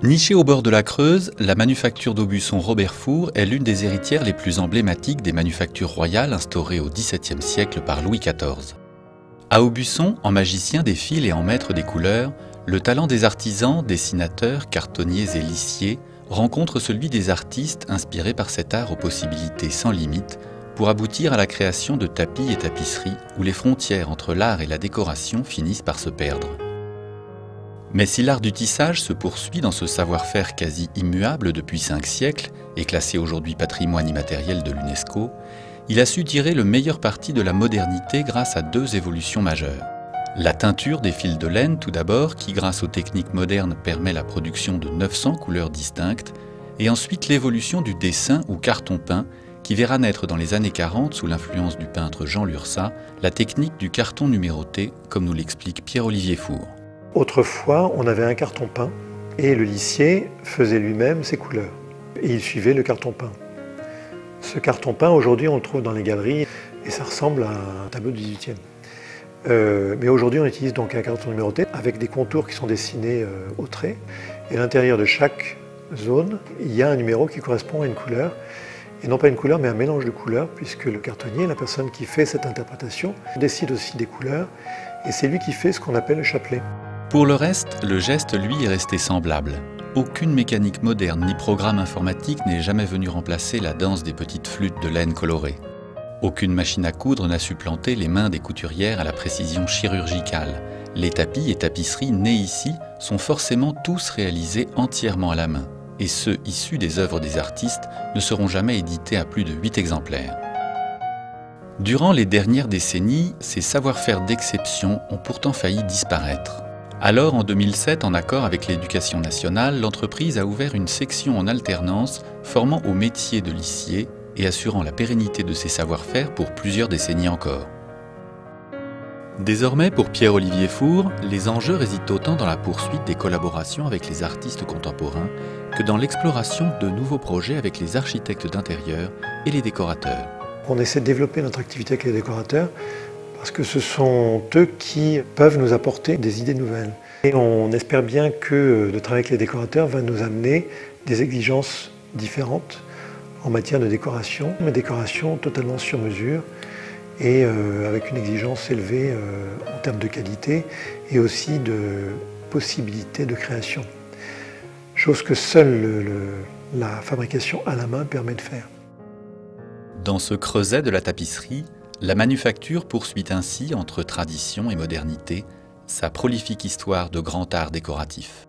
Nichée au bord de la Creuse, la manufacture d'Aubusson Robertfour est l'une des héritières les plus emblématiques des manufactures royales instaurées au XVIIe siècle par Louis XIV. À Aubusson, en magicien des fils et en maître des couleurs, le talent des artisans, dessinateurs, cartonniers et lissiers rencontre celui des artistes inspirés par cet art aux possibilités sans limite pour aboutir à la création de tapis et tapisseries où les frontières entre l'art et la décoration finissent par se perdre. Mais si l'art du tissage se poursuit dans ce savoir-faire quasi immuable depuis 5 siècles et classé aujourd'hui patrimoine immatériel de l'UNESCO, il a su tirer le meilleur parti de la modernité grâce à 2 évolutions majeures. La teinture des fils de laine tout d'abord, qui grâce aux techniques modernes permet la production de 900 couleurs distinctes, et ensuite l'évolution du dessin ou carton peint, qui verra naître dans les années 40, sous l'influence du peintre Jean Lurçat, la technique du carton numéroté, comme nous l'explique Pierre-Olivier Four. Autrefois, on avait un carton peint et le lissier faisait lui-même ses couleurs. Et il suivait le carton peint. Ce carton peint, aujourd'hui, on le trouve dans les galeries et ça ressemble à un tableau du XVIIIe. Mais aujourd'hui, on utilise donc un carton numéroté avec des contours qui sont dessinés au trait. Et à l'intérieur de chaque zone, il y a un numéro qui correspond à une couleur. Et non pas une couleur, mais un mélange de couleurs, puisque le cartonnier, la personne qui fait cette interprétation, décide aussi des couleurs. Et c'est lui qui fait ce qu'on appelle le chapelet. Pour le reste, le geste, lui, est resté semblable. Aucune mécanique moderne ni programme informatique n'est jamais venu remplacer la danse des petites flûtes de laine colorée. Aucune machine à coudre n'a supplanté les mains des couturières à la précision chirurgicale. Les tapis et tapisseries nés ici sont forcément tous réalisés entièrement à la main. Et ceux issus des œuvres des artistes ne seront jamais édités à plus de 8 exemplaires. Durant les dernières décennies, ces savoir-faire d'exception ont pourtant failli disparaître. Alors, en 2007, en accord avec l'Éducation nationale, l'entreprise a ouvert une section en alternance formant au métier de lissier et assurant la pérennité de ses savoir-faire pour plusieurs décennies encore. Désormais, pour Pierre-Olivier Four, les enjeux résident autant dans la poursuite des collaborations avec les artistes contemporains que dans l'exploration de nouveaux projets avec les architectes d'intérieur et les décorateurs. On essaie de développer notre activité avec les décorateurs parce que ce sont eux qui peuvent nous apporter des idées nouvelles. Et on espère bien que le travail avec les décorateurs va nous amener des exigences différentes en matière de décoration, mais décoration totalement sur mesure et avec une exigence élevée en termes de qualité et aussi de possibilité de création. Chose que seule la fabrication à la main permet de faire. Dans ce creuset de la tapisserie, la manufacture poursuit ainsi, entre tradition et modernité, sa prolifique histoire de grand art décoratif.